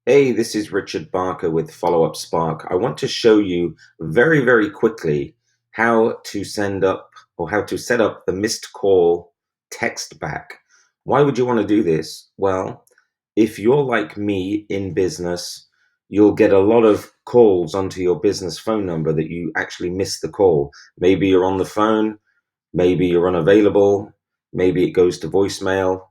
Hey, this is Richard Barker with Follow Up Spark. I want to show you very, very quickly how to send up or how to set up the missed call text back. Why would you want to do this? Well, if you're like me in business, you'll get a lot of calls onto your business phone number that you actually missed the call. Maybe you're on the phone, maybe you're unavailable, maybe it goes to voicemail,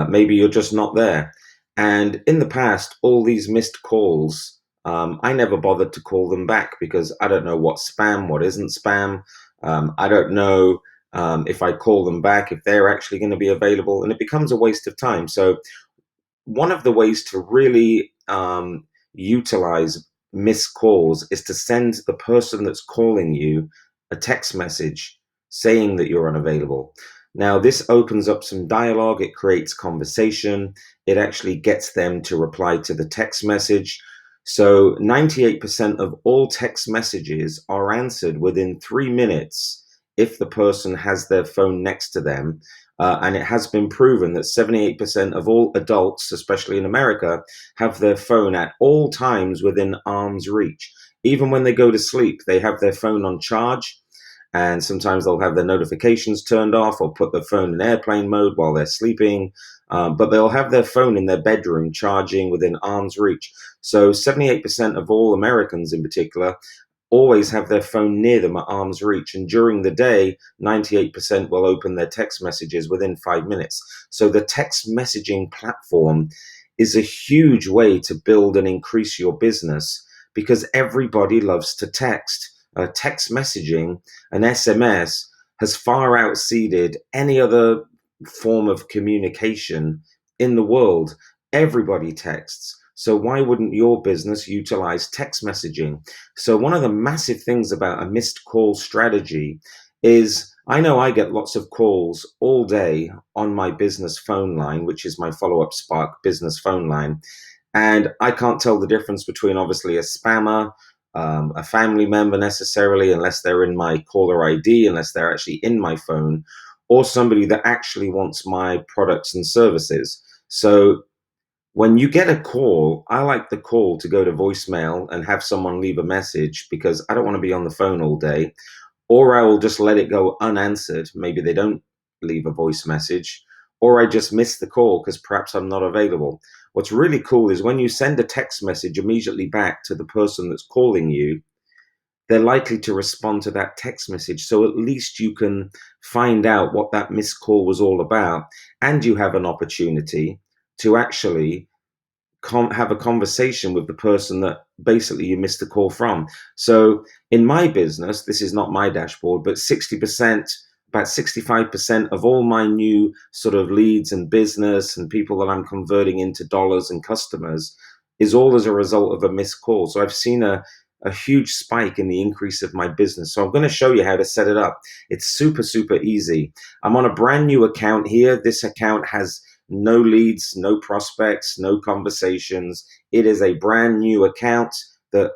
maybe you're just not there. And in the past, all these missed calls, I never bothered to call them back because I don't know what's spam, what isn't spam. I don't know if I call them back, if they're actually going to be available, and it becomes a waste of time. So one of the ways to really utilize missed calls is to send the person that's calling you a text message saying that you're unavailable. Now, this opens up some dialogue, it creates conversation, it actually gets them to reply to the text message. So 98% of all text messages are answered within 3 minutes if the person has their phone next to them. And it has been proven that 78% of all adults, especially in America, have their phone at all times within arm's reach. Even when they go to sleep, they have their phone on charge. And sometimes they'll have their notifications turned off or put the phone in airplane mode while they're sleeping. But they'll have their phone in their bedroom charging within arm's reach. So 78% of all Americans in particular always have their phone near them at arm's reach. And during the day, 98% will open their text messages within 5 minutes. So the text messaging platform is a huge way to build and increase your business because everybody loves to text. Text messaging, an SMS, has far outseeded any other form of communication in the world. Everybody texts. So why wouldn't your business utilize text messaging? So one of the massive things about a missed call strategy is I know I get lots of calls all day on my business phone line, which is my Follow Up Spark business phone line. And I can't tell the difference between obviously a spammer, a family member necessarily, unless they're in my caller ID, unless they're actually in my phone, or somebody that actually wants my products and services. So when you get a call, I like the call to go to voicemail and have someone leave a message because I don't want to be on the phone all day, or I will just let it go unanswered. Maybe they don't leave a voice message, or I just miss the call because perhaps I'm not available. What's really cool is when you send a text message immediately back to the person that's calling you, they're likely to respond to that text message. So at least you can find out what that missed call was all about. And you have an opportunity to actually have a conversation with the person that basically you missed the call from. So in my business, this is not my dashboard, but 60%, about 65% of all my new sort of leads and business and people that I'm converting into dollars and customers is all as a result of a missed call. So I've seen a huge spike in the increase of my business. So I'm going to show you how to set it up. It's super, super easy. I'm on a brand new account here. This account has no leads, no prospects, no conversations. It is a brand new account that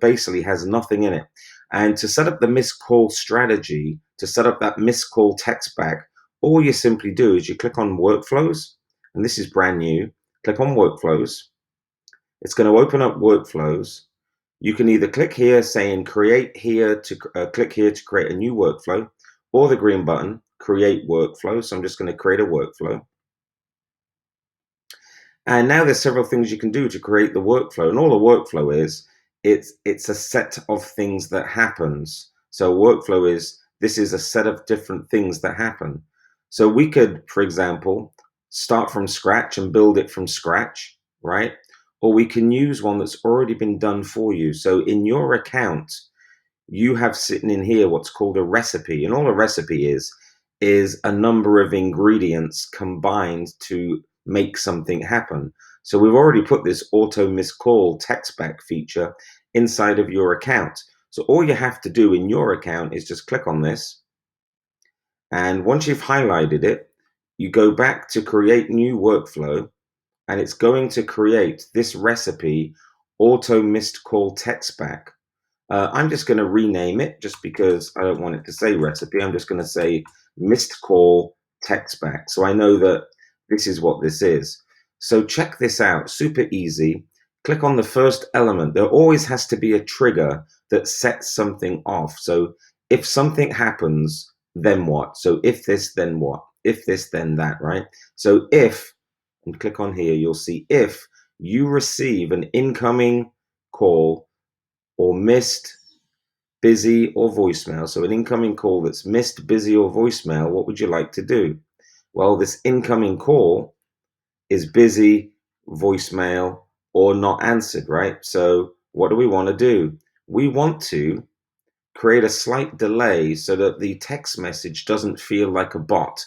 basically has nothing in it. And to set up the missed call strategy, to set up that missed call text back, all you simply do is you click on workflows, and this is brand new. Click on workflows. It's going to open up workflows. You can either click here saying create here to click here to create a new workflow, or the green button, create workflow. So I'm just going to create a workflow. And now there's several things you can do to create the workflow. And all a workflow is, it's a set of things that happens. So workflow is, this is a set of different things that happen. So we could, for example, start from scratch and build it from scratch, right? Or we can use one that's already been done for you. So in your account, you have sitting in here what's called a recipe. And all a recipe is a number of ingredients combined to make something happen. So we've already put this auto missed call text back feature inside of your account. So all you have to do in your account is just click on this. And once you've highlighted it, you go back to create new workflow, and it's going to create this recipe auto missed call text back. I'm just going to rename it just because I don't want it to say recipe. I'm just going to say missed call text back. So I know that this is what this is. So check this out. Super easy. click on the first element. There always has to be a trigger that sets something off. So if something happens, then what? So if this, then what? If this, then that, right? So if, and click on here, you'll see if you receive an incoming call or missed, busy, or voicemail. So an incoming call that's missed, busy, or voicemail, what would you like to do? Well, this incoming call is busy, voicemail, or not answered, right? So what do we want to do? We want to create a slight delay so that the text message doesn't feel like a bot.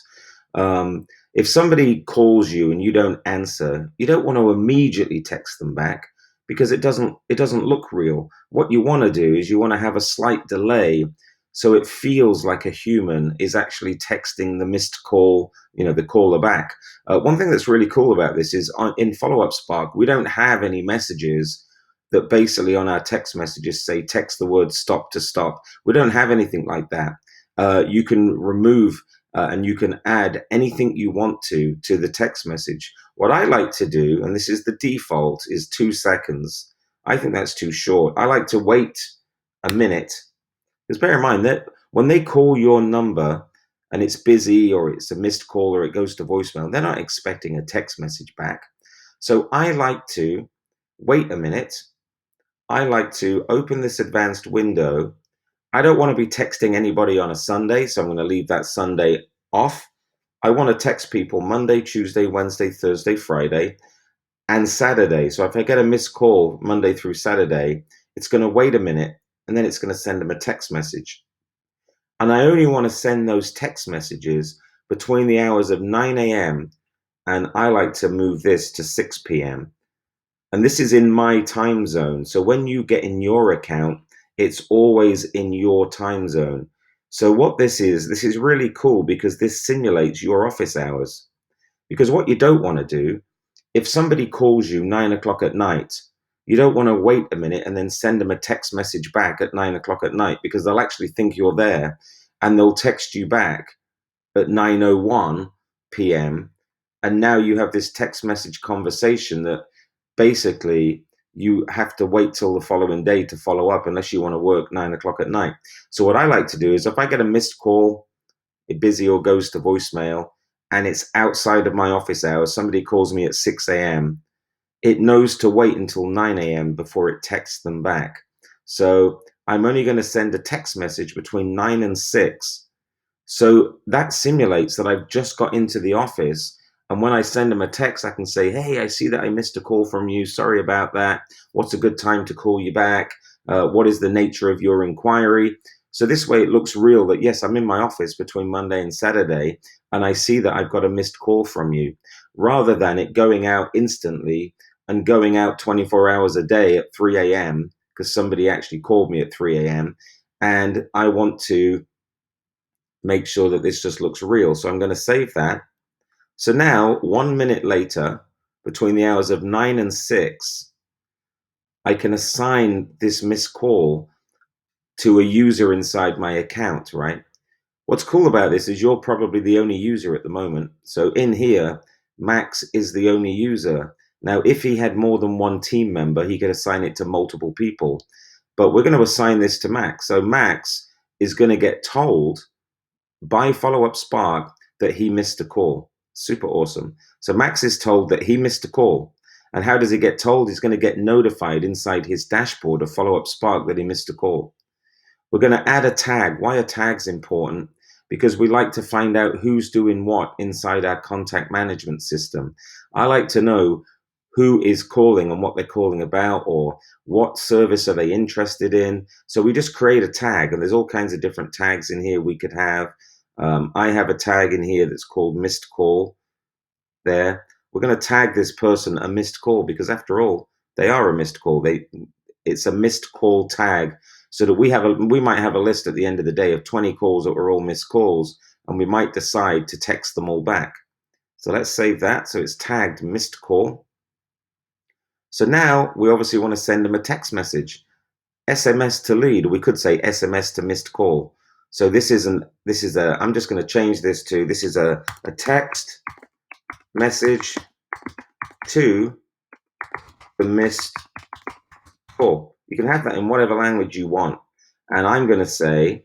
Um, if somebody calls you and you don't answer, you don't want to immediately text them back because it doesn't look real. What you want to do is you want to have a slight delay so it feels like a human is actually texting the missed call, the caller back. One thing that's really cool about this is in Follow Up Spark, we don't have any messages that basically on our text messages say text the word stop to stop. We don't have anything like that. You can remove and you can add anything you want to the text message. What I like to do, and this is the default, is 2 seconds. I think that's too short. I like to wait a minute, because bear in mind that when they call your number and it's busy or it's a missed call or it goes to voicemail, they're not expecting a text message back. So I like to wait a minute. I like to open this advanced window. I don't want to be texting anybody on a Sunday, so I'm going to leave that Sunday off. I want to text people Monday, Tuesday, Wednesday, Thursday, Friday, and Saturday. So if I get a missed call Monday through Saturday, it's going to wait a minute and then it's going to send them a text message. And I only want to send those text messages between the hours of 9 a.m. and I like to move this to 6 p.m. And this is in my time zone. So when you get in your account, it's always in your time zone. So what this is really cool because this simulates your office hours. Because what you don't want to do, if somebody calls you 9 o'clock at night, you don't want to wait a minute and then send them a text message back at 9 o'clock at night because they'll actually think you're there and they'll text you back at 9:01 p.m. And now you have this text message conversation that basically you have to wait till the following day to follow up unless you want to work 9 o'clock at night. So what I like to do is if I get a missed call, it busy or goes to voicemail, and it's outside of my office hours, somebody calls me at 6 a.m., it knows to wait until 9 a.m. before it texts them back. So I'm only going to send a text message between 9 and 6. So that simulates that I've just got into the office. And when I send them a text, I can say, hey, I see that I missed a call from you. Sorry about that. What's a good time to call you back? What is the nature of your inquiry? So this way it looks real that, yes, I'm in my office between Monday and Saturday, and I see that I've got a missed call from you, rather than it going out instantly and going out 24 hours a day at 3 a.m. because somebody actually called me at 3 a.m. And I want to make sure that this just looks real. So I'm going to save that. So now, 1 minute later, between the hours of 9 and 6, I can assign this missed call to a user inside my account, right? What's cool about this is you're probably the only user at the moment. So in here, Max is the only user. Now, if he had more than one team member, he could assign it to multiple people. But we're going to assign this to Max. So Max is going to get told by Follow Up Spark that he missed a call. Super awesome. So Max is told that he missed a call. And how does he get told? He's going to get notified inside his dashboard of Follow Up Spark that he missed a call. We're going to add a tag. Why are tags important? Because we like to find out who's doing what inside our contact management system. I like to know who is calling and what they're calling about, or what service are they interested in. So we just create a tag, and there's all kinds of different tags in here we could have. I have a tag in here that's called missed call there. We're going to tag this person a missed call because after all, they are a missed call. It's a missed call tag, so that we might have a list at the end of the day of 20 calls that were all missed calls, and we might decide to text them all back. So let's save that. So it's tagged missed call. So now we obviously want to send them a text message. SMS to lead. We could say SMS to missed call. So I'm just going to change this to, this is a text message to the missed Cool. You can have that in whatever language you want. And I'm going to say,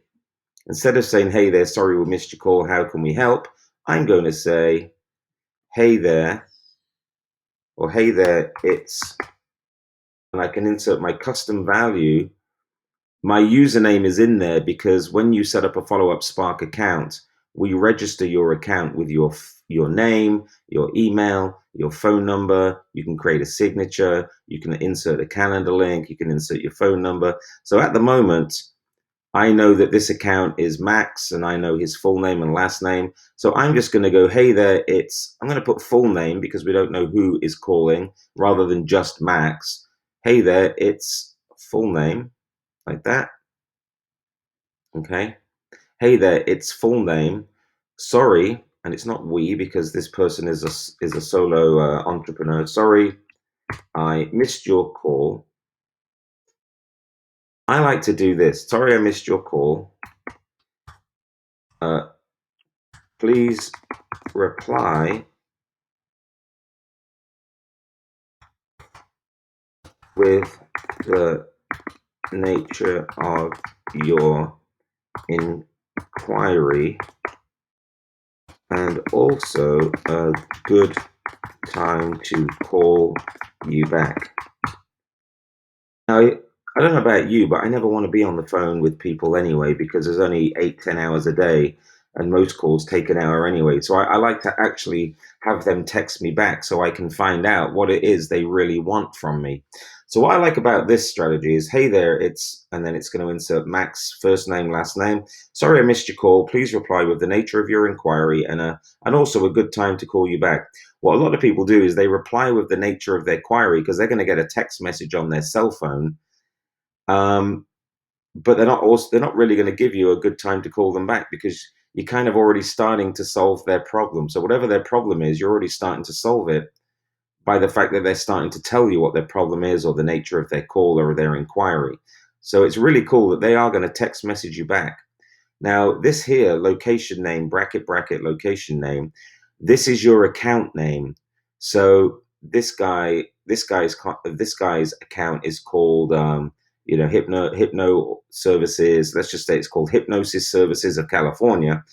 instead of saying, hey there, sorry we missed your call, how can we help? I'm going to say, hey there, or hey there, it's, and I can insert my custom value. My username is in there because when you set up a follow-up Spark account, we register your account with your name, your email, your phone number. You can create a signature. You can insert a calendar link. You can insert your phone number. So at the moment, I know that this account is Max and I know his full name and last name. So I'm just going to go, hey there, I'm going to put full name because we don't know who is calling rather than just Max. Hey there, it's full name like that. Okay. Hey there, it's full name. Sorry, and it's not we because this person is a solo entrepreneur. Sorry, I missed your call. I like to do this. Sorry, I missed your call. Uh, please reply with the nature of your inquiry and also a good time to call you back. Now, I don't know about you, but I never want to be on the phone with people anyway because there's only 8, 10 hours a day, and most calls take an hour anyway. So I like to actually have them text me back so I can find out what it is they really want from me. So what I like about this strategy is, hey there, and then it's going to insert Max, first name, last name. Sorry, I missed your call. Please reply with the nature of your inquiry and also a good time to call you back. What a lot of people do is they reply with the nature of their query because they're going to get a text message on their cell phone, um, but they're not really going to give you a good time to call them back because you're kind of already starting to solve their problem. So whatever their problem is, you're already starting to solve it by the fact that they're starting to tell you what their problem is or the nature of their call or their inquiry. So it's really cool that they are going to text message you back. Now, this here, location name, bracket, bracket, location name, this is your account name. So this guy's account is called, Hypno Services. Let's just say it's called Hypnosis Services of California.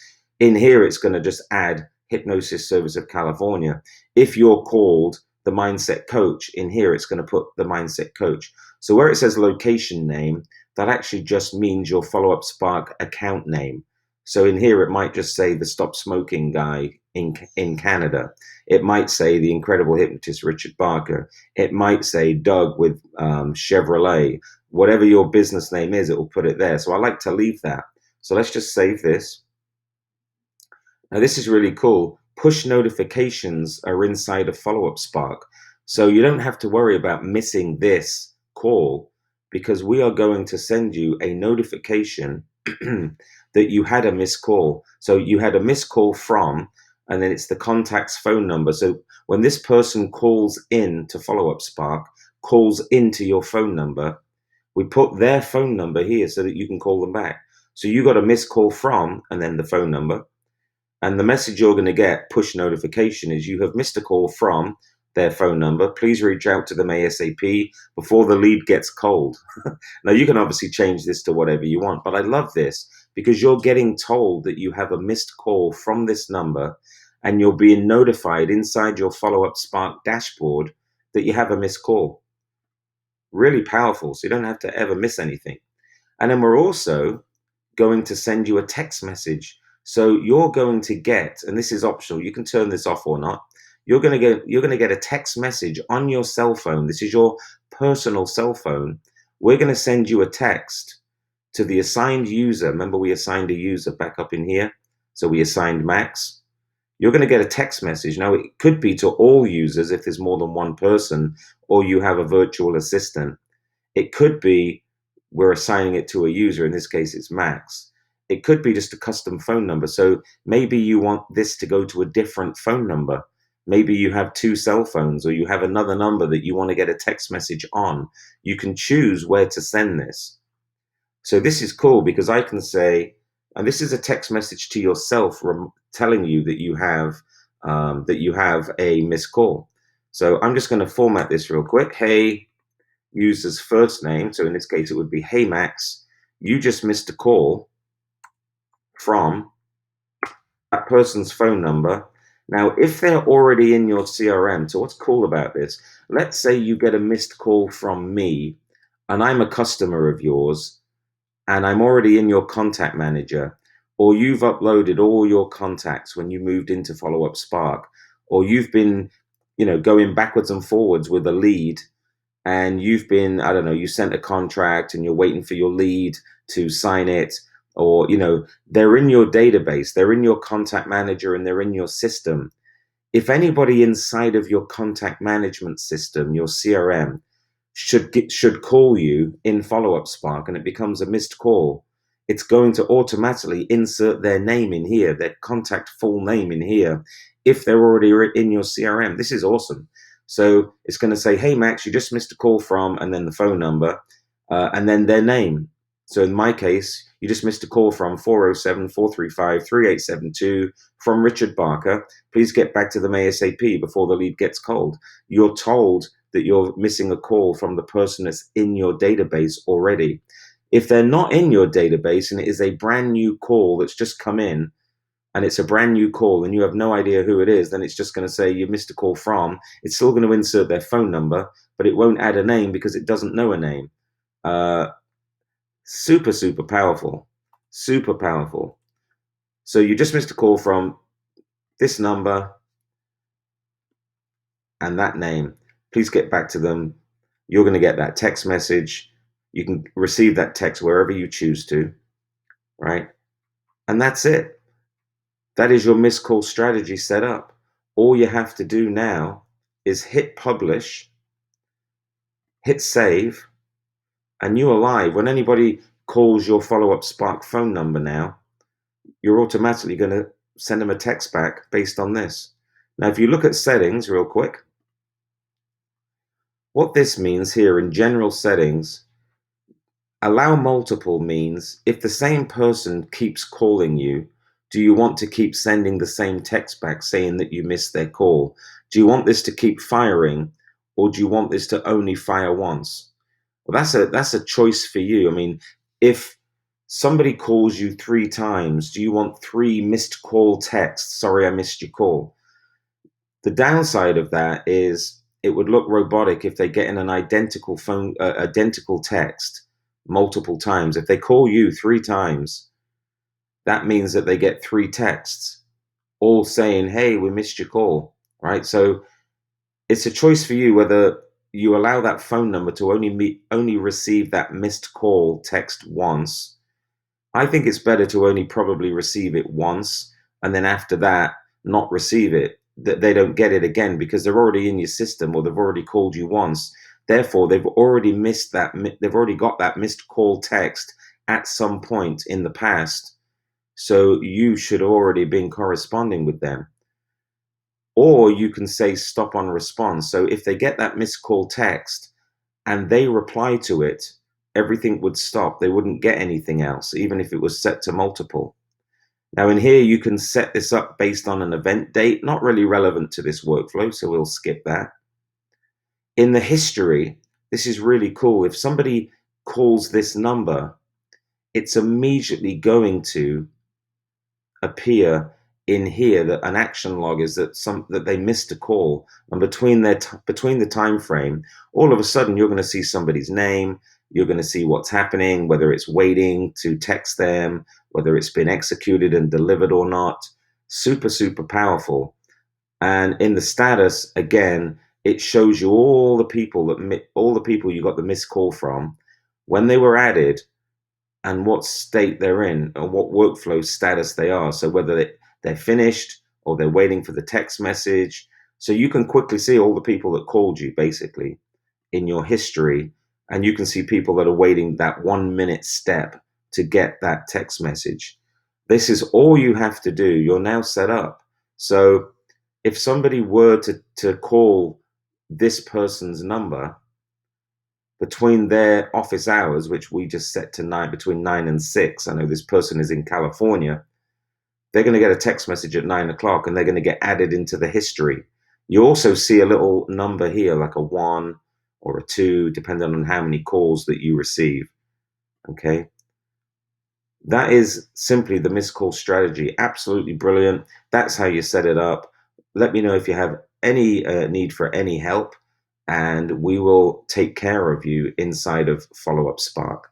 In here, it's going to just add Hypnosis Service of California. If you're called the Mindset Coach, in here, it's going to put the Mindset Coach. So where it says location name, that actually just means your follow-up Spark account name. So in here, it might just say the Stop Smoking guy in Canada. It might say the incredible hypnotist Richard Barker. It might say Doug with Chevrolet. Whatever your business name is, it will put it there. So I like to leave that. So let's just save this. Now this is really cool. Push notifications are inside of follow-up Spark. So you don't have to worry about missing this call because we are going to send you a notification that you had a missed call. So you had a missed call from, and then it's the contact's phone number. So when this person calls in to follow-up Spark, calls into your phone number, we put their phone number here so that you can call them back. So you got a missed call from, and then the phone number. And the message you're going to get, push notification, is you have missed a call from their phone number. Please reach out to them ASAP before the lead gets cold. Now, you can obviously change this to whatever you want, but I love this because you're getting told that you have a missed call from this number and you're being notified inside your follow-up Spark dashboard that you have a missed call. Really powerful, so you don't have to ever miss anything. And then we're also going to send you a text message. So you're going to get, and this is optional, you can turn this off or not. You're going to get a text message on your cell phone. This is your personal cell phone. We're going to send you a text to the assigned user. Remember, we assigned a user back up in here. So we assigned Max. You're going to get a text message. Now, it could be to all users if there's more than one person, or you have a virtual assistant. It could be we're assigning it to a user. In this case, it's Max. It could be just a custom phone number. So maybe you want this to go to a different phone number. Maybe you have two cell phones or you have another number that you want to get a text message on. You can choose where to send this. So this is cool because I can say, and this is a text message to yourself telling you that you have a missed call. So I'm just going to format this real quick. Hey, used as first name. So in this case, it would be, hey, Max, you just missed a call from that person's phone number. Now, if they're already in your CRM, so what's cool about this? Let's say you get a missed call from me and I'm a customer of yours and I'm already in your contact manager, or you've uploaded all your contacts when you moved into Follow Up Spark, or you've been, going backwards and forwards with a lead, and you've been, I don't know, you sent a contract and you're waiting for your lead to sign it, or, they're in your database, they're in your contact manager, and they're in your system. If anybody inside of your contact management system, your CRM, should call you in Follow Up Spark and it becomes a missed call, it's going to automatically insert their name in here, their contact full name in here, if they're already in your CRM. This is awesome. So it's going to say, hey, Max, you just missed a call from, and then the phone number, and then their name. So in my case, you just missed a call from 407-435-3872 from Richard Barker. Please get back to them ASAP before the lead gets cold. You're told that you're missing a call from the person that's in your database already. If they're not in your database and it is a brand new call that's just come in, and it's a brand new call and you have no idea who it is, then it's just going to say you missed a call from. It's still going to insert their phone number, but it won't add a name because it doesn't know a name. Super, super powerful. Super powerful. So you just missed a call from this number and that name. Please get back to them. You're going to get that text message. You can receive that text wherever you choose to, right? And that's it. That is your missed call strategy set up. All you have to do now is hit publish, hit save, and you are live. When anybody calls your Follow Up Spark phone number now, you're automatically going to send them a text back based on this. Now, if you look at settings real quick, what this means here in general settings, allow multiple means if the same person keeps calling you, do you want to keep sending the same text back saying that you missed their call? Do you want this to keep firing, or do you want this to only fire once? Well, that's a choice for you. I mean, if somebody calls you 3 times, do you want 3 missed call texts? Sorry, I missed your call. The downside of that is it would look robotic if they get in an identical text multiple times. If they call you 3 times, that means that they get 3 texts, all saying, "Hey, we missed your call." Right? So it's a choice for you whether you allow that phone number to only receive that missed call text once. I think it's better to only probably receive it once, and then after that, not receive it, that they don't get it again because they're already in your system or they've already called you once. Therefore, they've already got that missed call text at some point in the past. So you should have already been corresponding with them. Or you can say stop on response. So if they get that missed call text and they reply to it, everything would stop. They wouldn't get anything else, even if it was set to multiple. Now in here, you can set this up based on an event date, not really relevant to this workflow, so we'll skip that. In the history, this is really cool. If somebody calls this number, it's immediately going to appear in here that an action log is that they missed a call, and between the time frame, all of a sudden you're going to see somebody's name, you're going to see what's happening, whether it's waiting to text them, whether it's been executed and delivered or not. Super, super powerful. And in the status, again, it shows you all the people you got the missed call from, when they were added, and what state they're in and what workflow status they are. So whether they're finished or they're waiting for the text message. So you can quickly see all the people that called you basically in your history, and you can see people that are waiting that 1 minute step to get that text message. This is all you have to do. You're now set up. So if somebody were to call this person's number between their office hours, which we just set to between 9 and 6. I know this person is in California. They're going to get a text message at 9 o'clock and they're going to get added into the history. You also see a little number here, like a 1 or a 2, depending on how many calls that you receive. Okay. That is simply the missed call strategy. Absolutely brilliant. That's how you set it up. Let me know if you have any need for any help, and we will take care of you inside of Follow Up Spark.